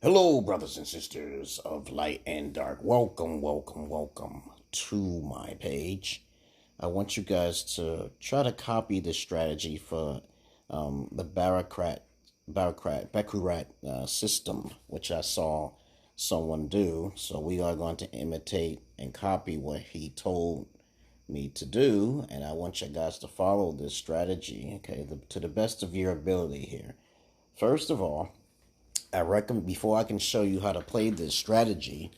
Hello, brothers and sisters of light and dark. Welcome, to my page. I want you guys to try to copy this strategy for the Baccarat system, which I saw someone do. So we are going to imitate and copy what he told me to do, and I want you guys to follow this strategy, okay, to the best of your ability here. First of all, I recommend, before I can show you how to play this strategy,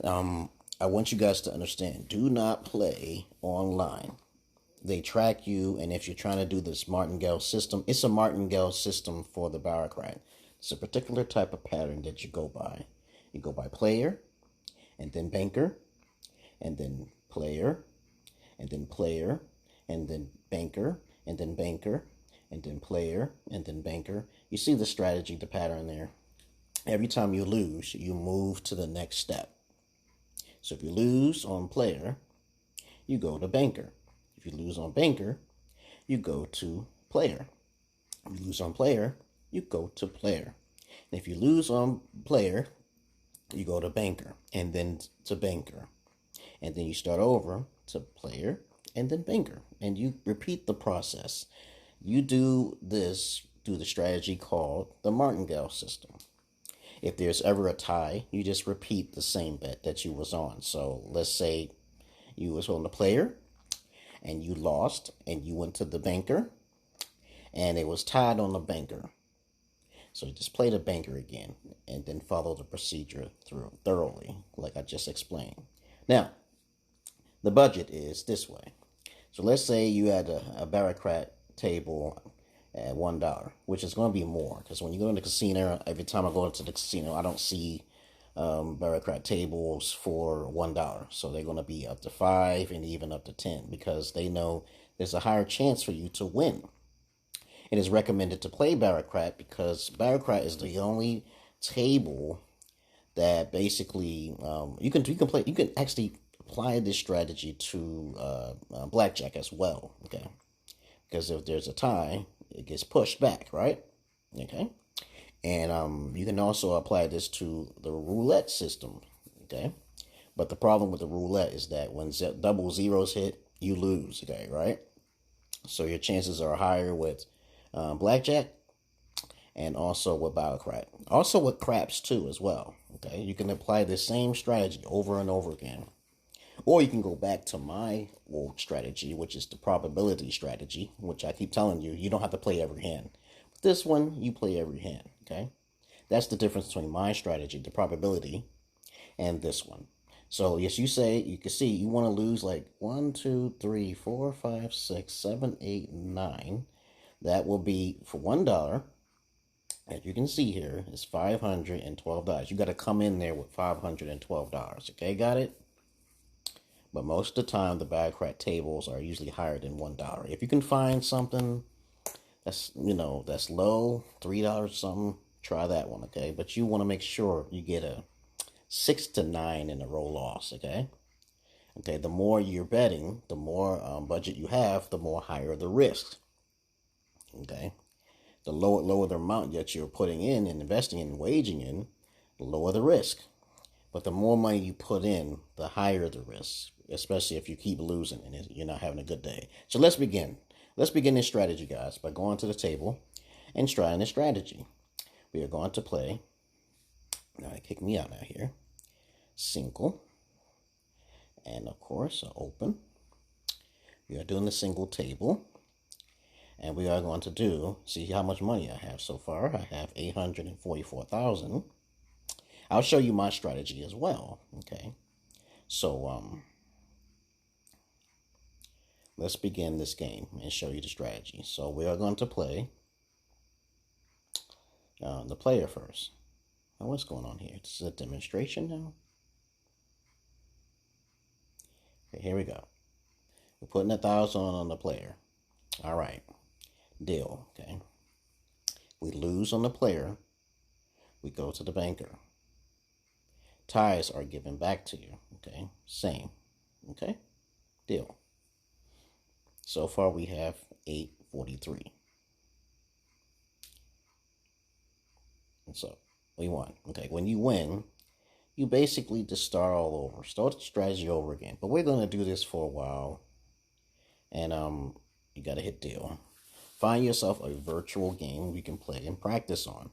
I want you guys to understand, do not play online. They track you, and if you're trying to do this martingale system, it's a martingale system for the Baccarat. It's a particular type of pattern that you go by. You go by player, and then banker, and then player, and then player, and then banker, and then banker, and then player, and then banker. You see the strategy, the pattern there. Every time you lose, you move to the next step. So if you lose on player, you go to banker. If you lose on banker, you go to player. If you lose on player, you go to player. And if you lose on player, you go to banker, and then to banker. And then you start over to player, and then banker. And you repeat the process. You do this through the strategy called the martingale system. If there's ever a tie, you just repeat the same bet that you was on. So let's say you was on the player and you lost and you went to the banker and it was tied on the banker. So you just play the banker again and then follow the procedure through thoroughly, like I just explained. Now, the budget is this way. So let's say you had a Baccarat table at $1, which is going to be more, because when you go in the casino, every time I go into the casino, I don't see Baccarat tables for $1. So they're going to be up to 5 and even up to 10, because they know there's a higher chance for you to win. It is recommended to play Baccarat because Baccarat is the only table that basically you can actually apply this strategy to blackjack as well. Okay, because if there's a tie, it gets pushed back, right? Okay, and you can also apply this to the roulette system. Okay, but the problem with the roulette is that when double zeros hit, you lose. Okay, right? So your chances are higher with blackjack and also with Baccarat. Also with craps too as well. Okay, you can apply the same strategy over and over again. Or you can go back to my old strategy, which is the probability strategy, which I keep telling you, you don't have to play every hand. But this one, you play every hand, okay? That's the difference between my strategy, the probability, and this one. So, yes, you can see you want to lose like 1, 2, 3, 4, 5, 6, 7, 8, 9. That will be for $1. As you can see here, it's $512. You got to come in there with $512, okay? Got it? But most of the time, the Baccarat tables are usually higher than $1. If you can find something that's low, $3 something, try that one, okay? But you want to make sure you get a 6 to 9 in a roll loss, okay? Okay, the more you're betting, the more budget you have, the more higher the risk, okay? The lower the amount that you're putting in and investing in and waging in, the lower the risk. But the more money you put in, the higher the risk, especially if you keep losing and you're not having a good day. So let's begin. Let's begin this strategy, guys, by going to the table and trying this strategy. We are going to play, now it kicked me out now here, single, and of course, open. We are doing the single table, and we are going to see how much money I have so far. I have 844,000. I'll show you my strategy as well, okay? So, let's begin this game and show you the strategy. So we are going to play the player first. Now, what's going on here? This is a demonstration now? Okay, here we go. We're putting 1,000 on the player. All right, deal, okay? We lose on the player. We go to the banker. Ties are given back to you, okay? Same, okay? Deal. So far we have 843. And so We won. Okay, when you win, you basically just start all over. Start the strategy over again. But we're going to do this for a while. And you got to hit deal. Find yourself a virtual game you can play and practice on.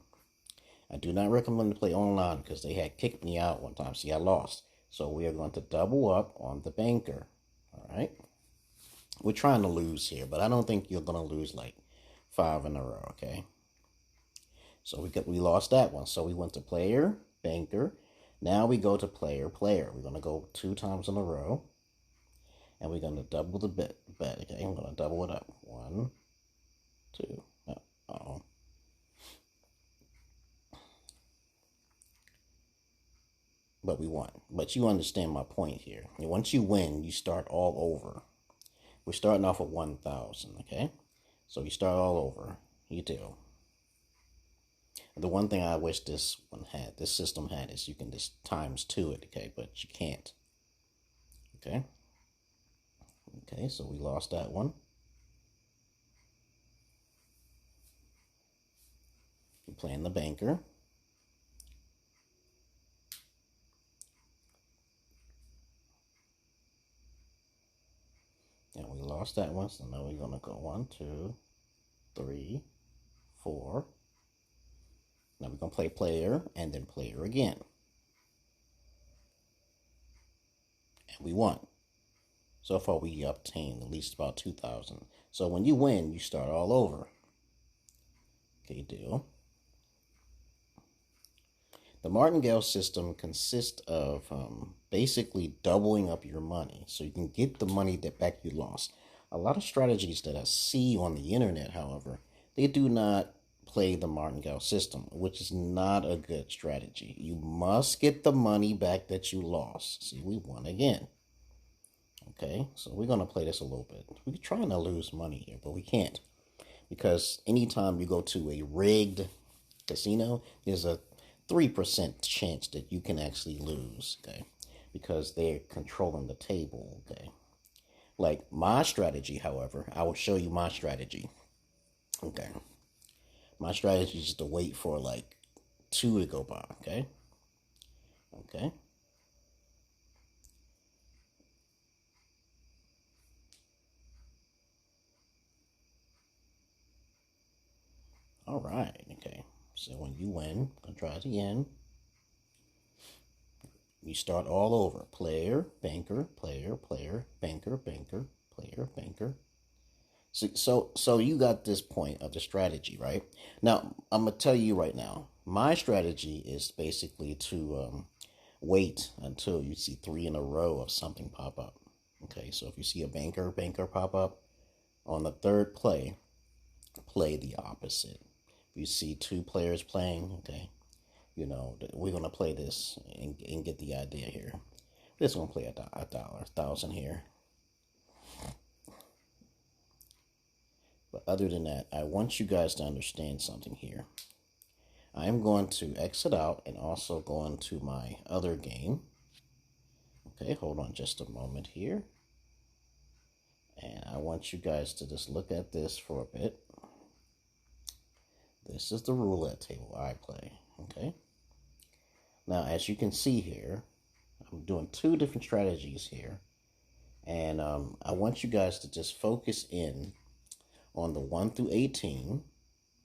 I do not recommend to play online because they had kicked me out one time. See, I lost. So we are going to double up on the banker. All right. We're trying to lose here, but I don't think you're going to lose like 5 in a row, okay? So we lost that one. So we went to player, banker. Now we go to player, player. We're going to go 2 times in a row. And we're going to double the bet, okay? I'm going to double it up. 1, 2. Uh-oh. But we won. But you understand my point here. Once you win, you start all over. We're starting off with 1,000, okay? So you start all over. You do. The one thing I wish this system had, is you can just times 2 it, okay? But you can't. Okay? Okay, so we lost that one. We're playing the banker. And we lost that one, so now we're going to go 1, 2, 3, 4. Now we're going to play player and then player again. And we won. So far we obtained at least about 2,000. So when you win, you start all over. Okay, deal. The martingale system consists of basically doubling up your money so you can get the money that back you lost. A lot of strategies that I see on the internet, however, they do not play the martingale system, which is not a good strategy. You must get the money back that you lost. See, we won again. Okay, so we're going to play this a little bit. We're trying to lose money here, but we can't. Because anytime you go to a rigged casino, there's a 3% chance that you can actually lose, okay? Because they're controlling the table, okay? Like my strategy, however, I will show you my strategy, okay? My strategy is to wait for like 2 to go by, okay? Okay. All right, okay. So when you win, I'll try it again. You start all over. Player, banker, player, player, banker, banker, player, banker. So you got this point of the strategy, right? Now, I'm going to tell you right now, my strategy is basically to wait until you see 3 in a row of something pop up. Okay, so if you see a banker pop up, on the 3rd play, play the opposite. If you see 2 players playing, okay, you know, we're going to play this and get the idea here. We're just going to play a dollar, 1,000 here. But other than that, I want you guys to understand something here. I'm going to exit out and also go into my other game. Okay, hold on just a moment here. And I want you guys to just look at this for a bit. This is the roulette table I play, okay? Now, as you can see here, I'm doing 2 different strategies here. And I want you guys to just focus in on the 1 through 18,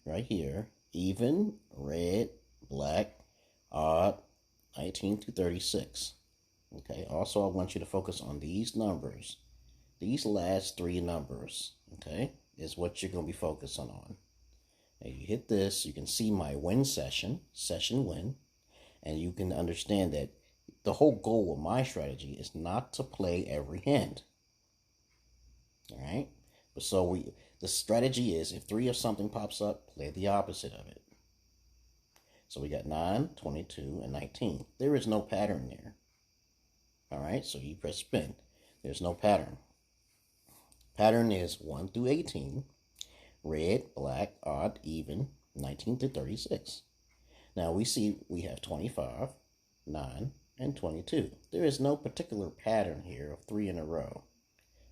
right here. Even, red, black, odd, 19 through 36. Okay, also I want you to focus on these numbers. These last 3 numbers, okay, is what you're going to be focusing on. And you hit this, you can see my win session win, and you can understand that the whole goal of my strategy is not to play every hand. All right? But so the strategy is if 3 of something pops up, play the opposite of it. So we got 9, 22, and 19. There is no pattern there. All right? So you press spin. There's no pattern. Pattern is 1 through 18. Red, black, odd, even, 19 to 36. Now we see we have 25, 9, and 22. There is no particular pattern here of 3 in a row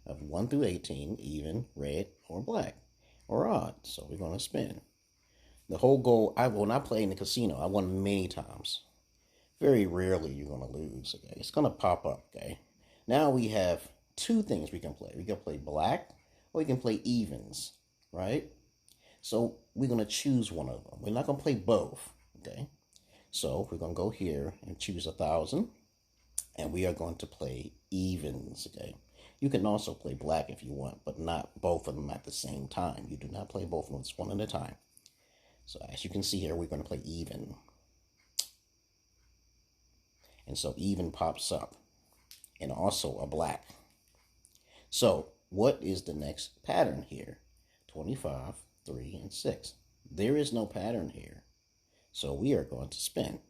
of 1 through 18, even, red, or black, or odd. So we're going to spin. The whole goal, when I play in the casino, I won many times. Very rarely you're going to lose, okay? It's going to pop up, okay? Now we have two things we can play. We can play black or we can play evens, right? So we're going to choose one of them. We're not going to play both, okay? So we're going to go here and choose 1,000, and we are going to play evens, okay? You can also play black if you want, but not both of them at the same time. You do not play both of them, it's one at a time. So as you can see here, we're going to play even. And so even pops up, and also a black. So what is the next pattern here? 25, 3, and 6. There is no pattern here. So we are going to spin.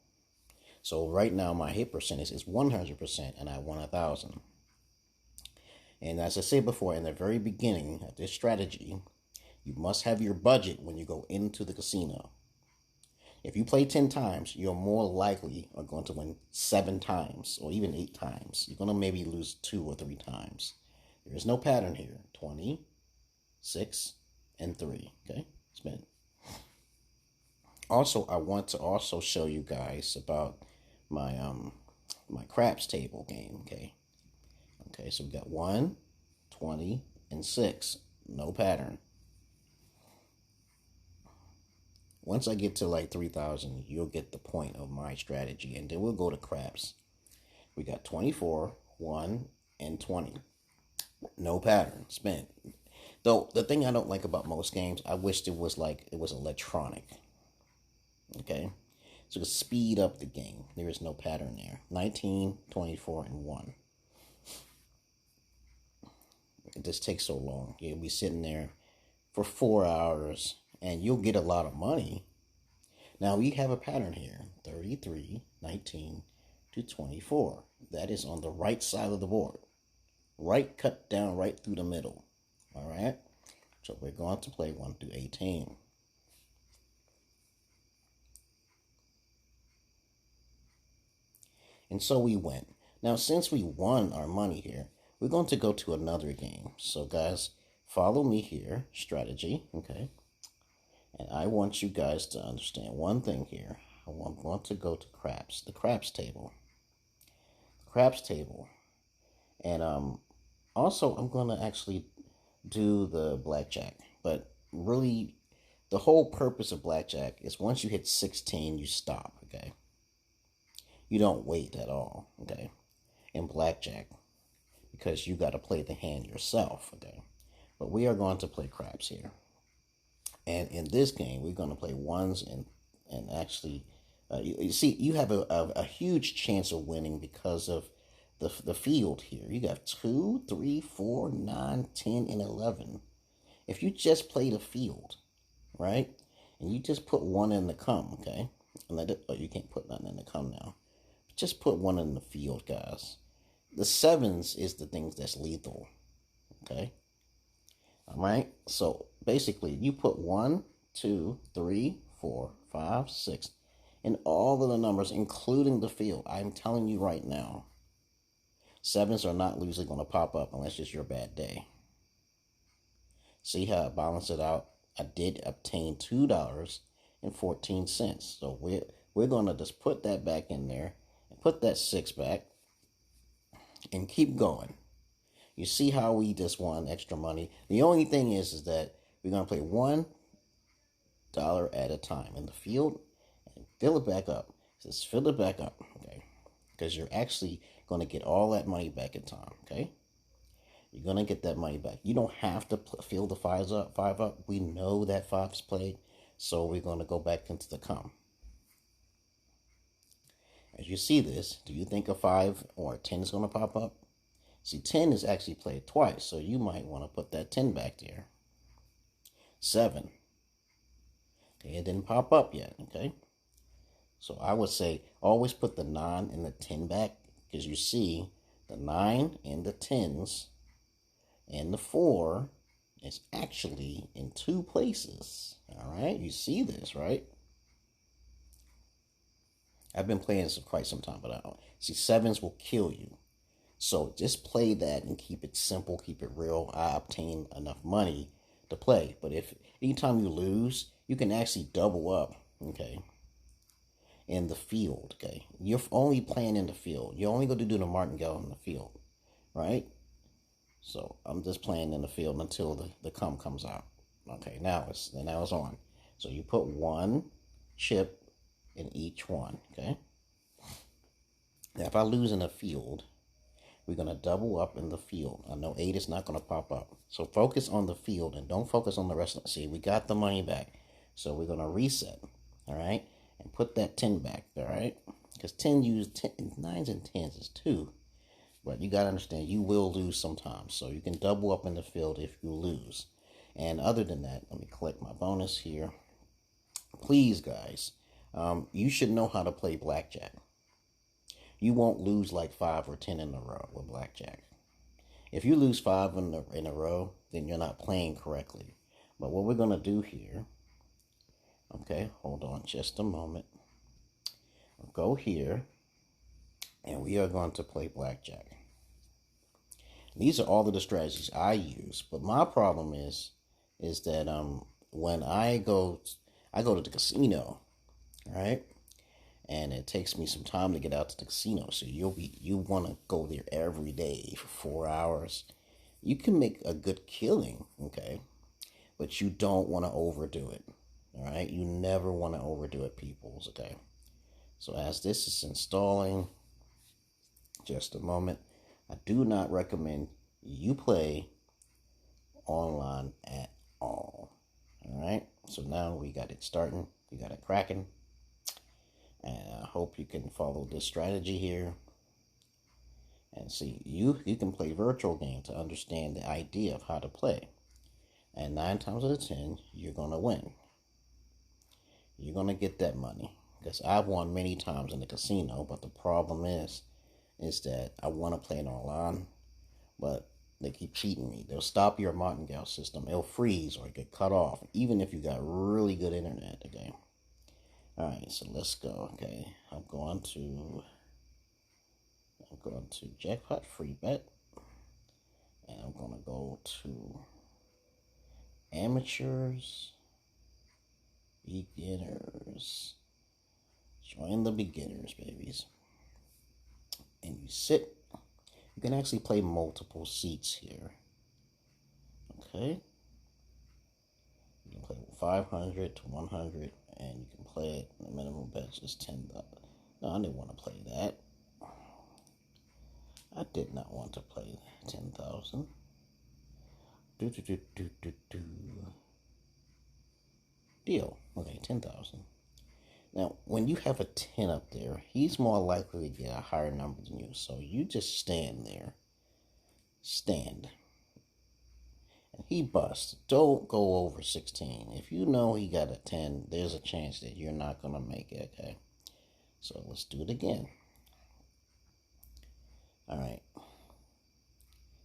So right now my hit percentage is 100%, and I won 1,000. And as I said before, in the very beginning of this strategy, you must have your budget when you go into the casino. If you play 10 times, you're more likely are going to win 7 times or even 8 times. You're going to maybe lose 2 or 3 times. There is no pattern here. 20, 6, and 3. Okay, spin. Also, I want to also show you guys about my my craps table game. Okay, so we got 1, 20, and 6. No pattern. Once I get to like 3,000, you'll get the point of my strategy. And then we'll go to craps. We got 24, 1, and 20. No pattern. Spin. Though the thing I don't like about most games, I wished it was electronic. Okay? So to speed up the game, there is no pattern there. 19, 24, and 1. It just takes so long. You'll be sitting there for 4 hours, and you'll get a lot of money. Now we have a pattern here. 33, 19 to 24. That is on the right side of the board. Right cut down right through the middle. All right? So we're going to play 1 through 18. And so we went. Now since we won our money here, we're going to go to another game. So guys, follow me here. Strategy, okay? And I want you guys to understand one thing here. I want to go to craps, the craps table. Craps table. And also I'm going to actually do the blackjack. But really, the whole purpose of blackjack is once you hit 16, you stop, okay? You don't wait at all, okay? In blackjack, because you got to play the hand yourself, okay? But we are going to play craps here. And in this game, we're going to play ones and actually, you see, you have a huge chance of winning because of the field here. You got 2, 3, 4, 9, 10, and 11. If you just play the field, right, and you just put 1 in the come, okay, and let it, oh, you can't put nothing in the come now. Just put 1 in the field, guys. The 7s is the things that's lethal, okay. All right, so basically you put 1, 2, 3, 4, 5, 6, and all of the numbers, including the field. I'm telling you right now, 7s are not usually going to pop up unless it's your bad day. See how I balance it out? I did obtain $2.14. So we're going to just put that back in there and put that 6 back and keep going. You see how we just won extra money? The only thing is that we're going to play $1 at a time in the field and fill it back up. Just fill it back up, okay? Because you're actually going to get all that money back in time, okay? You're going to get that money back. You don't have to fill the 5 up. We know that 5's played, so we're going to go back into the come. As you see this, do you think a 5 or a 10 is going to pop up? See, 10 is actually played twice, so you might want to put that 10 back there. 7. Okay, it didn't pop up yet, okay? So I would say always put the 9 and the 10 back, because you see the 9 and the 10s and the 4 is actually in 2 places. All right, you see this, right? I've been playing this for quite some time, but I don't. See, 7s will kill you. So just play that and keep it simple, keep it real. I obtain enough money to play. But if anytime you lose, you can actually double up, okay, in the field, okay? You're only playing in the field. You're only going to do the martingale in the field, right? So I'm just playing in the field until the cum comes out. Okay, now it's on. So you put one chip in each one, okay? Now if I lose in the field, we're going to double up in the field. I know 8 is not going to pop up. So focus on the field and don't focus on the rest of it. See, we got the money back. So we're going to reset, all right? And put that 10 back, all right? Because 9s and 10s is 2. But you got to understand, you will lose sometimes. So you can double up in the field if you lose. And other than that, let me collect my bonus here. Please, guys, you should know how to play blackjack. You won't lose like 5 or 10 in a row with blackjack. If you lose 5 in a row, then you're not playing correctly. But what we're going to do here, okay, hold on just a moment. I'll go here, and we are going to play blackjack. These are all of the strategies I use. But my problem is that when I go to the casino, right? And it takes me some time to get out to the casino. So you want to go there every day for 4 hours. You can make a good killing, okay? But you don't want to overdo it, all right? You never want to overdo it, peoples, okay? So as this is installing, just a moment, I do not recommend you play online at all, all right? So now we got it starting. We got it cracking. And I hope you can follow this strategy here. And see, you can play virtual game to understand the idea of how to play. And 9 times out of 10, you're going to win. You're going to get that money. Because I've won many times in the casino, but the problem is that I want to play it online, but they keep cheating me. They'll stop your martingale system. It'll freeze or get cut off, even if you got really good internet, okay? All right, so let's go. Okay, I'm going to jackpot free bet, and I'm going to go to amateurs, beginners. Join the beginners, babies. And you sit. You can actually play multiple seats here. Okay. You can play 500 to 100. And you can play it. The minimum bet is $10. No, I didn't want to play that. I did not want to play 10,000. Deal. Okay, 10,000. Now, when you have a 10 up there, he's more likely to get a higher number than you. So you just stand there. Stand. He busts. Don't go over 16. If you know he got a 10, there's a chance that you're not going to make it, okay? So let's do it again. All right.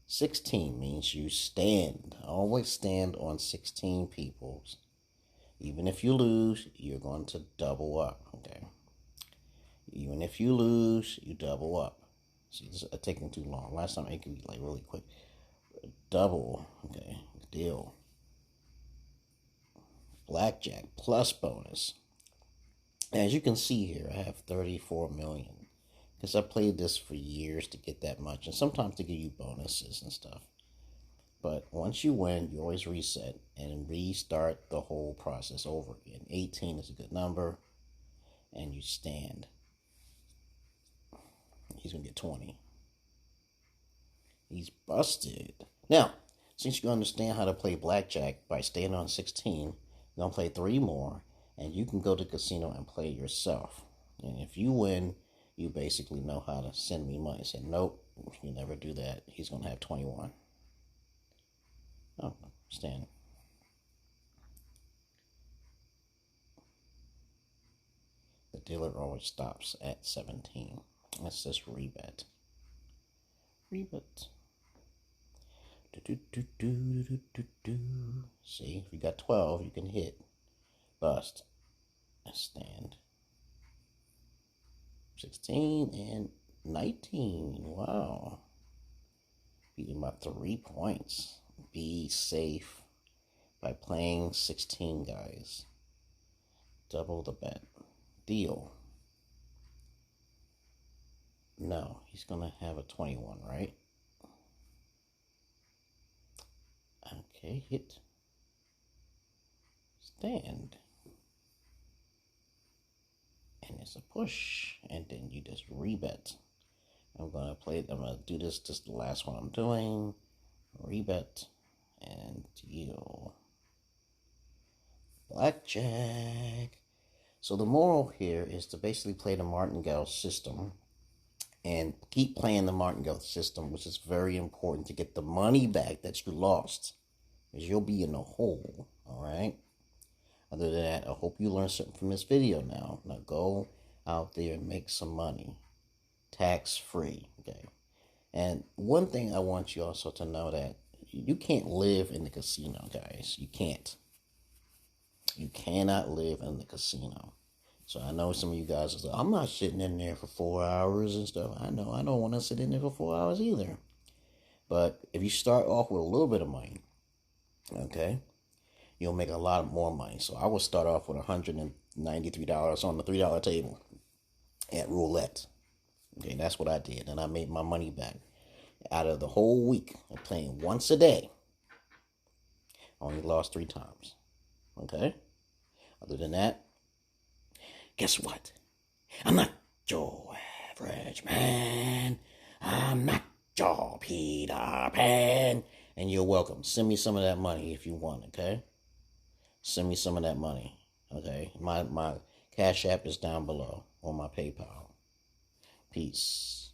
16 means you stand. Always stand on 16 peoples. Even if you lose, you're going to double up, okay? Even if you lose, you double up. See, this is taking too long. Last time it could be like really quick. Double, okay, deal. Blackjack plus bonus. As you can see here, I have 34 million. Because I played this for years to get that much. And sometimes to give you bonuses and stuff. But once you win, you always reset and restart the whole process over again. 18 is a good number. And you stand. He's going to get 20. He's busted. Now, since you understand how to play blackjack by staying on 16, you're going to play 3 more, and you can go to the casino and play yourself. And if you win, you basically know how to send me money. Say, nope, you never do that. He's going to have 21. Oh, stand. The dealer always stops at 17. Let's just rebet. Rebet. See, if you got 12, you can hit. Bust. Stand. 16 and 19. Wow. Beating by 3 points. Be safe by playing 16, guys. Double the bet. Deal. No, he's going to have a 21, right? Okay, hit. Stand. And it's a push. And then you just rebet. I'm going to do this the last one I'm doing. Rebet. And deal. Blackjack. So the moral here is to basically play the martingale system and keep playing the martingale system, which is very important to get the money back that you lost, because you'll be in a hole. All right. Other than that, I hope you learned something from this video. Now go out there and make some money, tax free. Okay. And one thing I want you also to know, that you can't live in the casino, guys. You can't. You cannot live in the casino. So I know some of you guys are like, I'm not sitting in there for 4 hours and stuff. I know I don't want to sit in there for 4 hours either. But if you start off with a little bit of money, okay, you'll make a lot more money. So I would start off with $193 on the $3 table at roulette. Okay, that's what I did. And I made my money back. Out of the whole week of playing once a day, I only lost 3 times. Okay? Other than that, guess what? I'm not your average man. I'm not your Peter Pan. And you're welcome. Send me some of that money if you want, okay? Send me some of that money, okay? My Cash App is down below on my PayPal. Peace.